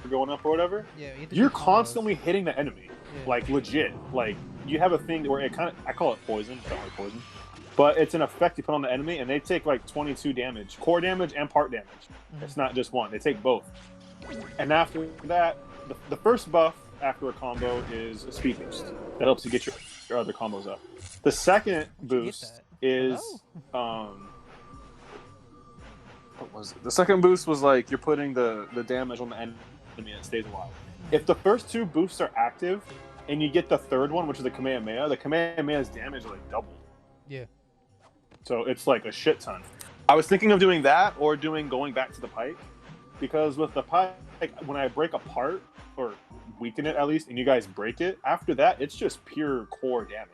going up or whatever, Yeah, you're combos. constantly hitting the enemy, Yeah. like legit. Like you have a thing where it kind of, I call it poison, don't like poison, but it's an effect you put on the enemy, and they take like 22 damage, core damage and part damage. It's not just one; they take both. And after that, the first buff after a combo is a speed boost that helps you get your other combos up. The second boost is what was it? The second boost was like you're putting the damage on the enemy and it stays a while. If the first two boosts are active and you get the third one, which is the Kamehameha's damage is like double. Yeah. So it's like a shit ton. I was thinking of doing that or going back to the pike, because with the pike, when I break apart or weaken it at least, and you guys break it, after that it's just pure core damage.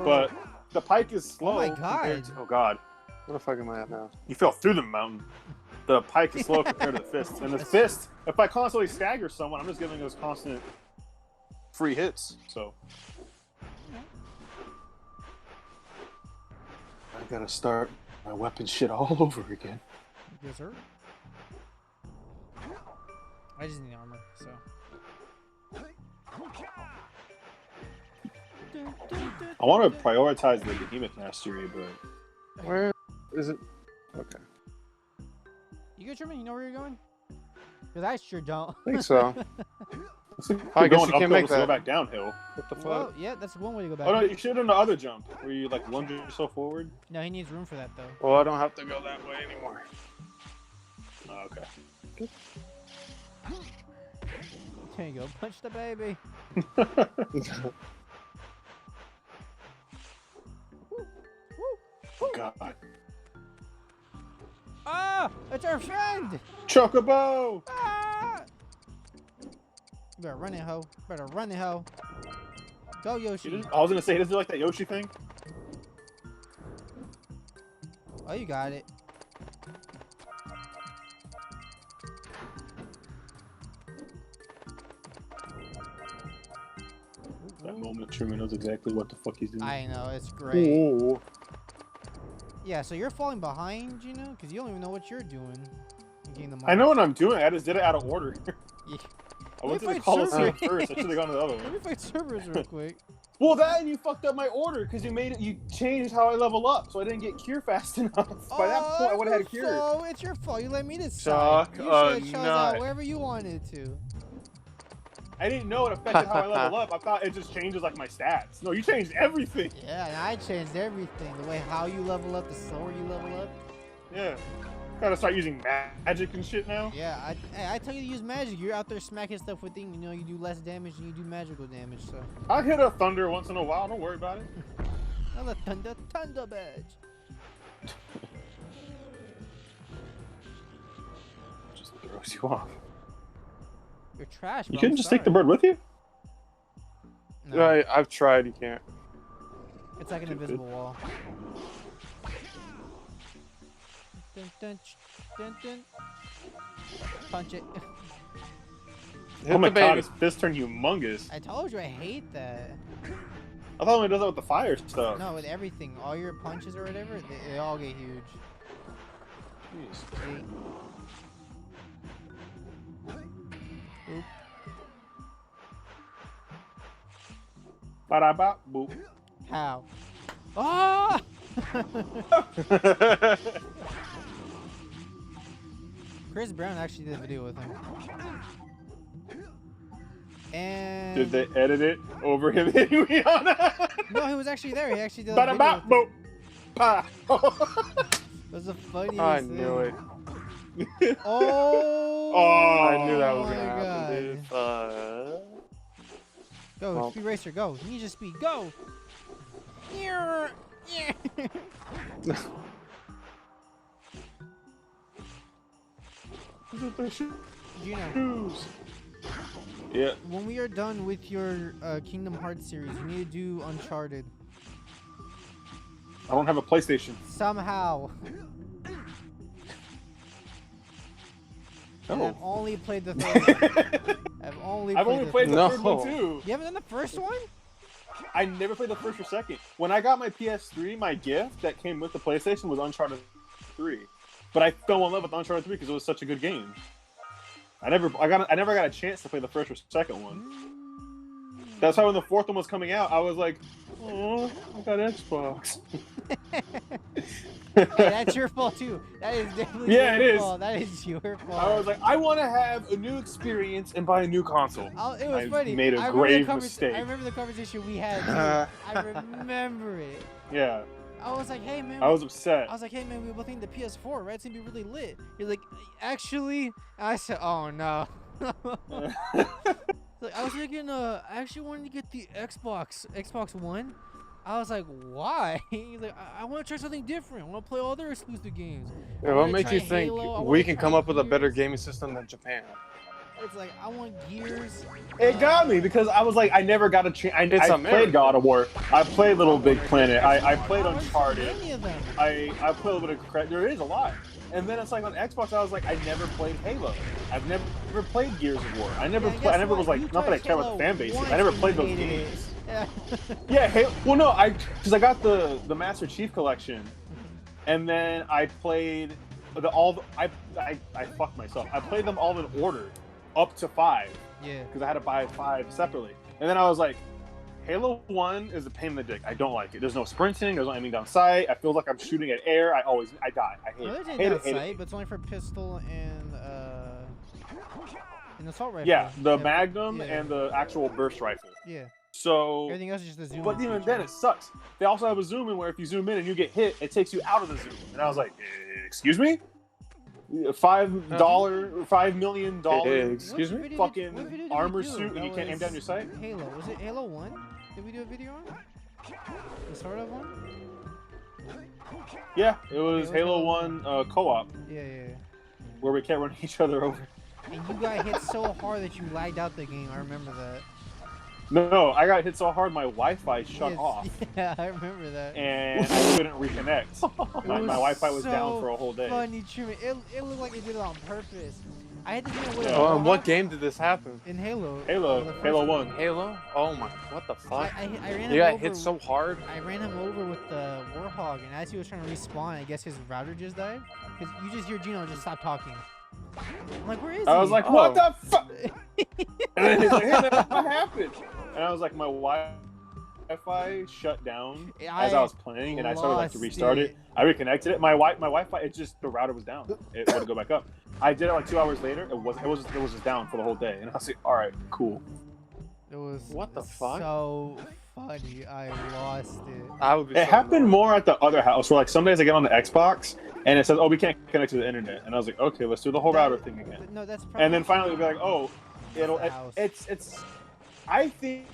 But the pike is slow. Oh my god! Oh god! Where the fuck am I at now? You fell through the mountain. The pike is slow compared to the fist, and the fist, if I constantly stagger someone, I'm just giving those constant free hits. So I gotta start my weapon shit all over again. Yes, sir. I just need armor, so. I want to prioritize the behemoth mastery, but Where is it? Okay. You good, Truman? You know where you're going? Because I sure don't. I think so. I guess guess you can't make to go that. back downhill. What the fuck? Well, yeah, that's one way to go back. Oh no, you should have done the other jump where you like lunge yourself forward. No, he needs room for that though. Well, I don't have to go that way anymore. Oh, okay. There you go. Punch the baby. Oh god. Ah! It's our friend! Chocobo! Ah! Better run it, ho. Better run it, ho. Go, Yoshi. I was gonna say, does it like that Yoshi thing? Oh, you got it. That moment, Truman knows exactly what the fuck he's doing. I know, it's great. Ooh. Yeah, so you're falling behind, you know? Because you don't even know what you're doing. I know what I'm doing, I just did it out of order. Yeah. I went to Let the me fight Colosseum Cerberus. first, I should have gone to the other Let one. me fight Cerberus real quick. Well, that and you fucked up my order, because you changed how I level up, so I didn't get cure fast enough. By that point, I would have had a cure. Oh, it's your fault. You let me decide. Suck You a should have chose nut. out wherever you wanted to. I didn't know it affected how I level up. I thought it just changes like my stats. No, you changed everything. Yeah, and I changed everything. The way how you level up, the slower you level up. Yeah. Gotta start using magic and shit now. Yeah, I tell you to use magic. You're out there smacking stuff with things. You know, you do less damage than you do magical damage. So. I hit a thunder once in a while. Don't worry about it. Another thunder badge. Just throws you off. You're trash. You couldn't just take the bird with you? No, Yeah, I've tried. You can't. it's like an invisible wall. Dun, dun, dun, dun. Punch it. Hit Oh my the god, baby. his fist turned humongous. I told you I hate that. I thought it only does that with the fire stuff. No, with everything, all your punches or whatever, they all get huge. Jeez. See? Oop. Ba-da-ba, boop. How? Ah! Chris Brown actually did a video with him. And Did they edit it over him hitting me on that? no, he was actually there. He actually did a video Ba-da-ba, with him. boop. Pa. It was the funniest I thing. knew it. Oh! Oh, I knew that was my gonna happen, God. dude. Go, Well. Speed Racer, go. Ninja Speed, go! Yeah. Gino, Yeah. when we are done with your Kingdom Hearts series, you need to do Uncharted. I don't have a PlayStation. Somehow. And Oh. I've only played the third one. I've only played the No. third one too. You haven't done the first one? I never played the first or second. When I got my PS3, my gift that came with the PlayStation was Uncharted 3. But I fell in love with Uncharted 3 because it was such a good game. I never got a chance to play the first or second one. That's why when the fourth one was coming out, I was like, oh, I got Xbox. Hey, that's your fault too. That is definitely Yeah, your it is. fault. That is your fault. I was like, I want to have a new experience and buy a new console. It was I funny. made a I grave mistake. I remember the conversation we had too. I remember it. Yeah. I was like, hey man. I was upset. I was like, hey man, we both think the PS4, right? It's gonna be really lit. You're like, actually, I said, oh no. Like, I was thinking, I actually wanted to get the Xbox One. I was like, why? He's like, I want to try something different. I want to play all their exclusive games. Yeah, what makes you think we can come up with a better gaming system than Japan? It's like, I want Gears. It got me because I was like, I never got a chance. I America. played God of War. I played Little Big Planet. I played How are so Uncharted. many of them? I played a little bit of there is a lot. And then it's like on Xbox, I was like, I never played Halo. I've never played Gears of War. I never was like, not that I care about the fan base. I never played those games. Yeah. Yeah, Halo. Well, no, because I got the Master Chief collection, and then I played I fucked myself. I played them all in order, up to 5. Yeah. Because I had to buy 5 separately, and then I was like, Halo 1 is a pain in the dick. I don't like it. There's no sprinting. There's no aiming down sight. I feel like I'm shooting at air. I die. I hate it. Hate it. But it's only for pistol and an assault rifle. Yeah, the Magnum and the actual burst rifle. Yeah. So everything else is just the zoom. But even then, it sucks. They also have a zoom in where if you zoom in and you get hit, it takes you out of the zoom. And I was like, excuse me? $5 million. Excuse me? Fucking armor suit and you can't aim down your sight? Halo. Was it Halo 1? Did we do a video on? The sort of one? Yeah, it was Halo 1 co-op. Yeah. Where we kept running each other over. And you got hit so hard that you lagged out the game. I remember that. No, I got hit so hard my Wi-Fi shut off. Yeah, I remember that. And I couldn't reconnect. My Wi-Fi was down for a whole day. Funny treatment. It looked like it did it on purpose. I had to do it with Oh, in what game did this happen? In Halo. Halo 1. Halo? Oh my, what the fuck? I ran you got hit so hard? I ran him over with the Warhog, and as he was trying to respawn, I guess his router just died. Because you just hear Gino just stop talking. I'm like, where is he? I was like, what the fuck? And then he's like, hey, man, what happened? And I was like, my Wi-Fi shut down as I was playing, and I started like to restart it. I reconnected it. My Wi-Fi, it just, the router was down. It wouldn't go back up. I did it like 2 hours later. It was just down for the whole day, and I was like, all right, cool. It was what the fuck? So funny. I lost it. I would be it happened more at the other house, where like some days I get on the Xbox and it says, oh, we can't connect to the internet, and I was like, okay, let's do the whole router thing again. No, that's probably. And then finally it'll be like, oh, it's. I think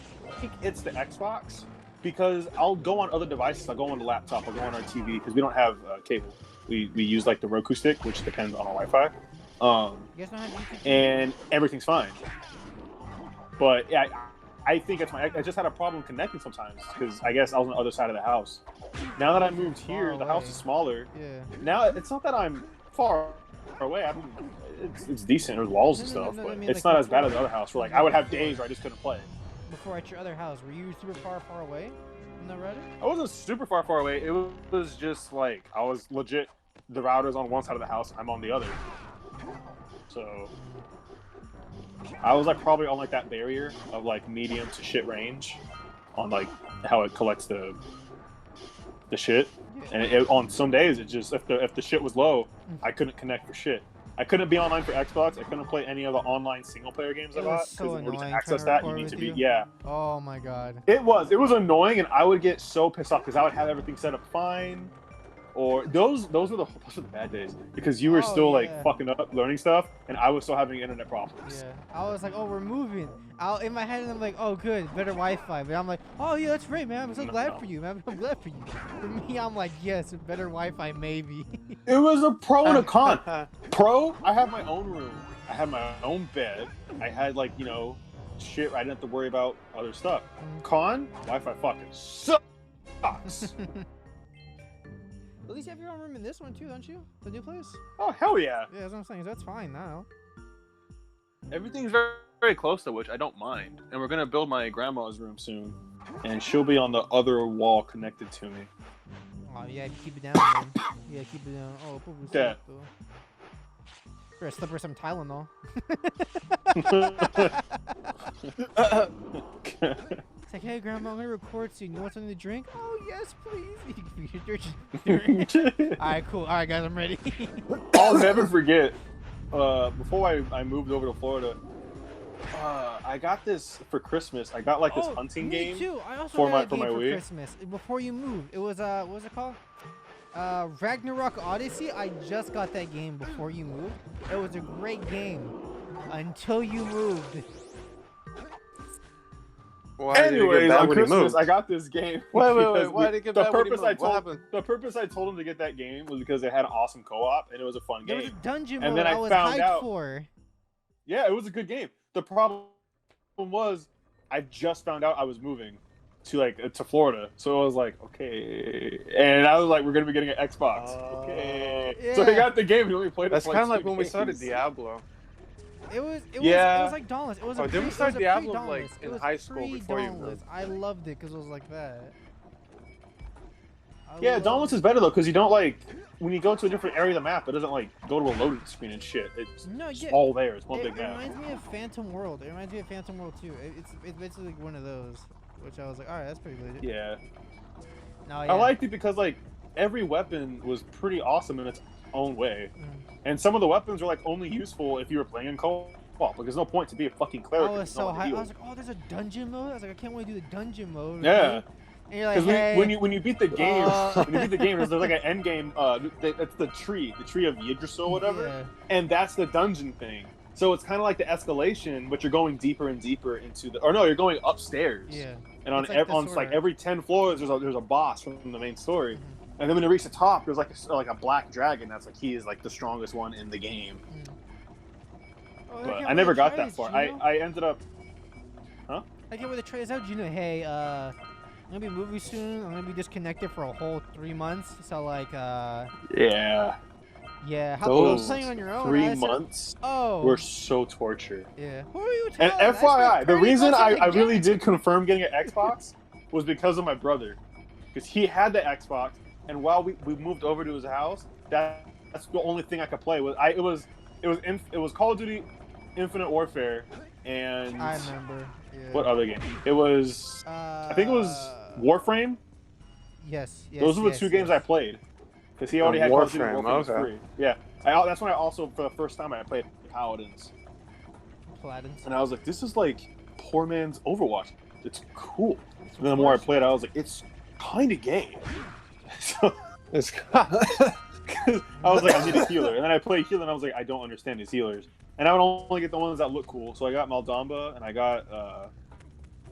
it's the Xbox because I'll go on other devices. I'll go on the laptop. I'll go on our TV because we don't have cable. We use like the Roku stick, which depends on our Wi-Fi. And everything's fine. But yeah, I think it's I just had a problem connecting sometimes because I guess I was on the other side of the house. Now that I moved here, the house is smaller. Yeah. Now it's not that I'm far away. I mean, it's decent. There's walls and stuff, but it's not as bad as the other house. Where like I would have days where I just couldn't play. Before at your other house, were you super far away from the router? I wasn't super far away. It was just like I was legit. The router's on one side of the house. I'm on the other. So I was like probably on like that barrier of like medium to shit range, on like how it collects the shit. And on some days it just if the shit was low, I couldn't connect for shit. I couldn't be online for Xbox. I couldn't play any of the online single player games I got because in order to access that, you need to be Oh my god. It was annoying, and I would get so pissed off because I would have everything set up fine. Or those were the bad days because you were still like fucking up learning stuff, and I was still having internet problems. Yeah, I was like, oh, we're moving. In my head, I'm like, oh, good, better Wi-Fi. But I'm like, oh yeah, that's great, man. I'm so glad for you, man. I'm glad for you. For me, I'm like, yes, better Wi-Fi, maybe. It was a pro and a con. Pro, I have my own room. I had my own bed. I had like shit. I didn't have to worry about other stuff. Con, Wi-Fi fucking sucks. At least you have your own room in this one too, don't you? The new place? Oh, hell yeah. Yeah, that's what I'm saying. That's fine now. Everything's very, very close to which I don't mind. And we're going to build my grandma's room soon. And she'll be on the other wall connected to me. Oh, yeah, keep it down, man. Yeah, keep it down. Oh, yeah. Better slip her some Tylenol. It's like, hey, Grandma, I'm gonna record soon. You want something to drink? Oh, yes, please. Alright, cool. Alright, guys, I'm ready. I'll never forget. Before I moved over to Florida, I got this for Christmas. I got like this hunting game. Me too. I also for got my a game for Wii. Christmas. Before you moved, it was what was it called? Ragnarok Odyssey. I just got that game before you moved. It was a great game until you moved. Anyways, on Christmas, I got this game. Wait. Why did it get bad when he moved? What told happened? The purpose I told him to get that game was because it had an awesome co-op and it was a fun There game. was a dungeon And mode then I was found hyped out- for. Yeah, it was a good game. The problem was I just found out I was moving to Florida, so I was like, okay, and I was like, we're gonna be getting an Xbox. Okay, so I Yeah. got the game. We only played it. That's for kind of like 2 when we days. started Diablo. It was Yeah. like Dauntless. It was Oh, didn't we start Diablo, like, pre-Dauntless. in It was high school before you pre-Dauntless. moved? I loved it because it was like that. Yeah, Dauntless is better though because you don't when you go to a different area of the map, it doesn't go to a loading screen and shit. It's just all there. It's one big It map. reminds me of Phantom World. It reminds me of Phantom World too. It's basically like one of those, which I was like, all right, that's pretty legit. Yeah. No, yeah. I liked it because every weapon was pretty awesome in its own way, and some of the weapons were only useful if you were playing in co-op. There's no point to be a fucking cleric. I was if you know so how to hyped. I heal. was like, oh, there's a dungeon mode. I was like, I can't wait to do the dungeon mode. Yeah. And you're like, Because hey, when you beat the game, there's an end game. It's the tree of Yggdrasil or whatever, Yeah. and that's the dungeon thing. So it's kind of like the escalation, but you're going deeper and deeper into you're going upstairs. Yeah. And on It's like the on sword art. every 10 floors, there's a boss from the main story, and then when you reach the top, there's a black dragon. That's he is the strongest one in the game. Oh, But can't I never wait to got try that this, far. Gino. I ended up. I can't wait to try this out, Gino. Hey, I'm gonna be moving soon. I'm gonna be disconnected for a whole 3 months. So Yeah. yeah. How about Those playing on your own? 3 I said- months Oh. were so torture. Yeah. Who are you And telling? I FYI, spent the 30 reason bucks on the I really game. did confirm getting an Xbox was because of my brother. Because he had the Xbox, and while we moved over to his house, that's the only thing I could play. It was Call of Duty Infinite Warfare, and I remember. Yeah. what other game? It was I think it was Warframe. Yes. Those were the two games I played. Because he already had Call of Duty Warframe, Warframe was okay. free. Yeah. That's when I also, for the first time, I played Paladins. Paladins. And I was like, this is poor man's Overwatch. It's cool. And then the more I played, I was like, it's kind of gay. So It's I was like, I need a healer. And then I played healer, and I was like, I don't understand these healers. And I would only get the ones that look cool. So I got Maldamba, and I got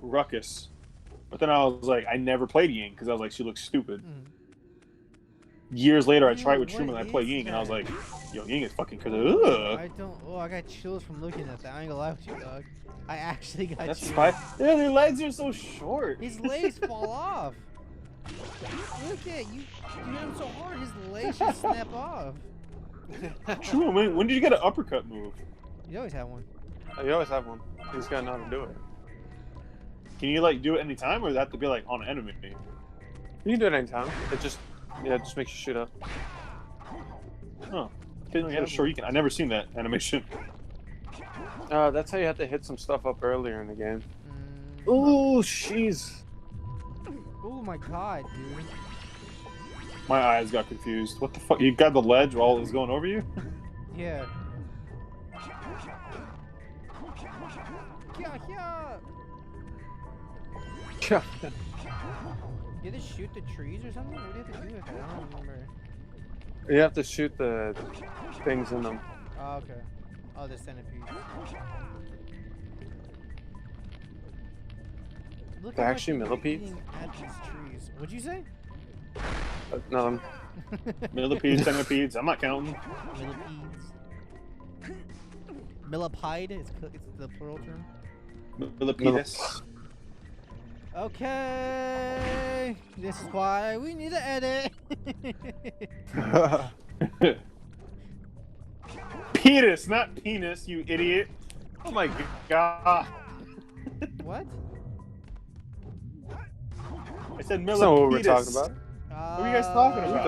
Ruckus. But then I was like, I never played Ying, because I was like, she looks stupid. Years later, I tried with Truman, and I played Ying, and I was like, yo, Ying is fucking crazy. I don't. Oh, I got chills from looking at that. I ain't gonna lie with you, dog. I actually got That's chills. fine. Yeah, their legs are so short. His legs fall off. Look at you. You hit him so hard, his legs just snap off. Truman, when did you get an uppercut move? You always have one. You always have one. You just gotta know how to do it. Can you do it anytime, or does it have to be on an enemy? You can do it anytime. It just makes you shoot up. Oh, yeah, sure you can. I never seen that animation. That's how you have to hit some stuff up earlier in the game. Oh, jeez. Oh my god, dude. My eyes got confused. What the fuck? You got the ledge while it was going over you? Yeah. Yeah, yeah. You have to shoot the trees or something? What do you have to do with that? I don't remember. You have to shoot the things in them. Oh, okay. Oh, the centipede. Look They're how actually much millipedes? you're eating at these trees. What'd you say? No, Millipedes, centipedes. I'm not counting. Millipedes. Millipede is it's the plural term. Millipedes. Okay. This is why we need to edit. Penis, not penis, you idiot. Oh my god. What? I said That's not what we're millipedes. talking about. What are you guys talking about?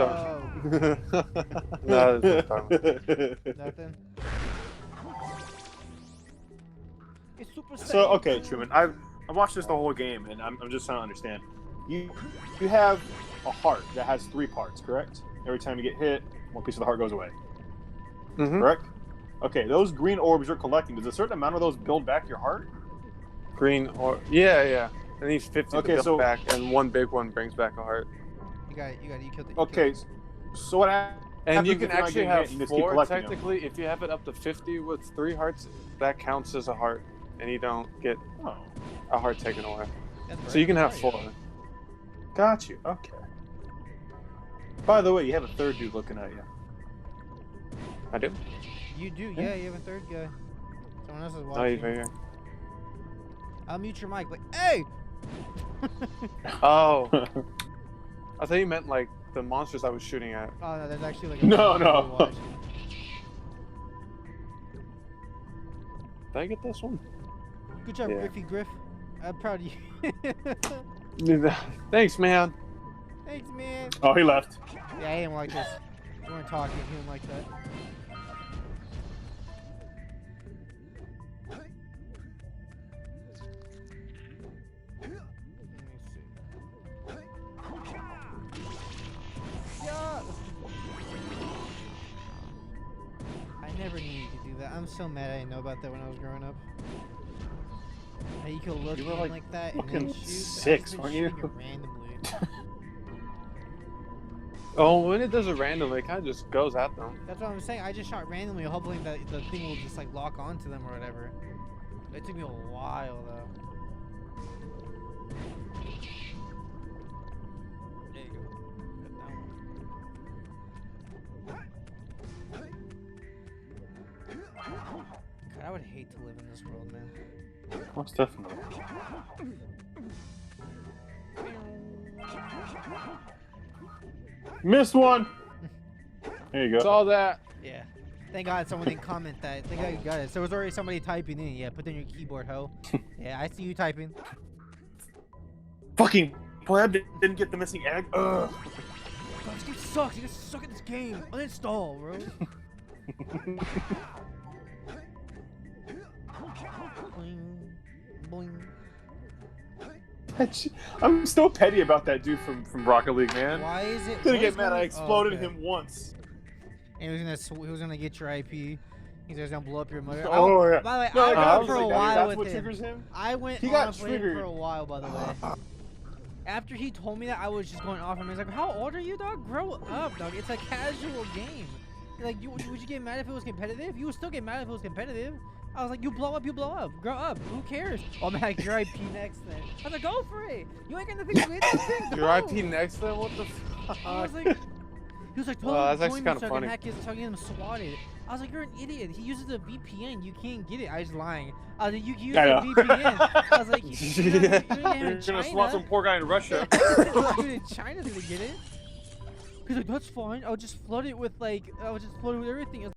No, that's what we're talking about. Nothing. It's Super Saiyan. So okay, Truman, I've watched this the whole game, and I'm just trying to understand. You have a heart that has 3 parts, correct? Every time you get hit, one piece of the heart goes away. Mm-hmm. Correct? Okay, those green orbs you're collecting, does a certain amount of those build back your heart? Green or yeah. It needs 50 Okay, to build so- back, and one big one brings back a heart. You got it. You killed it. Okay, so what happens? And you if can you're not actually getting have hit, you just keep 4 collecting them? technically. If you have it up to 50 with 3 hearts, that counts as a heart, and you don't get Oh, a heart taken away. That's So you can have Mario. 4. got you. Okay. By the way, you have a third dude looking at you. I do. You do, yeah. You have a third guy. Someone else is Oh, watching. he's right here. I'll mute your mic. Like, hey. Oh, I thought you meant like the monsters I was shooting at. Oh no, there's actually like a No, bunch of no. people watching. Did I get this one? Good job, Yeah. Griffy Griff. I'm proud of you. Thanks, man. Thanks, man. Oh, he left. Yeah, I didn't like this. We weren't talking. He didn't like that. Let me see. Yeah. I never needed to do that. I'm so mad I didn't know about that when I was growing up. How you could look You were, in like, like that and then fucking shoot. 6, I was weren't just, like, you? shooting it randomly. Oh, when it does it randomly, it kind of just goes at them. That's what I'm saying. I just shot randomly, hoping that the thing will just like lock onto them or whatever. It took me a while though. There you go. Put that one. God, I would hate to live in this world, man. Most definitely. Missed one. There you go. Saw that. Yeah. Thank God someone didn't comment that. Thank God you got it. So there was already somebody typing in. Yeah, put down your keyboard, ho. Yeah, I see you typing. Fucking pleb didn't get the missing egg. Ugh. God, this game sucks. You guys suck at this game. Uninstall, bro. Boing, boing. I'm still petty about that dude from Rocket League, man. Why is it? Didn't what get is mad. I going- exploded oh, okay. him once. And he was gonna get your IP. He's gonna blow up your mother. Oh, yeah. By the way, No, I I went was for a like, while that's with what him. triggers him. I went He got off with him triggered. for a while, by the way. After he told me that, I was just going off him. He's like, "How old are you, dog? Grow up, dog. It's a casual game. Like, would you get mad if it was competitive? You would still get mad if it was competitive." I was like, "You blow up, grow up. Who cares?" Oh man, your IP next then. I was like, "Go for it. You ain't got nothing to do with this thing. Go." Your IP next then? What the fuck? I was like, he was like, Well, "Tell him that's to actually join me kinda so I funny. can hack his, so I can get him swatted." I was like, "You're an idiot. He uses a VPN. You can't get it." I was lying. I was like, "You can use I a know. VPN." I was like, "You're You're gonna slot some poor guy in Russia. Dude in China's gonna get it." He's like, "That's fine. I'll just flood it with everything."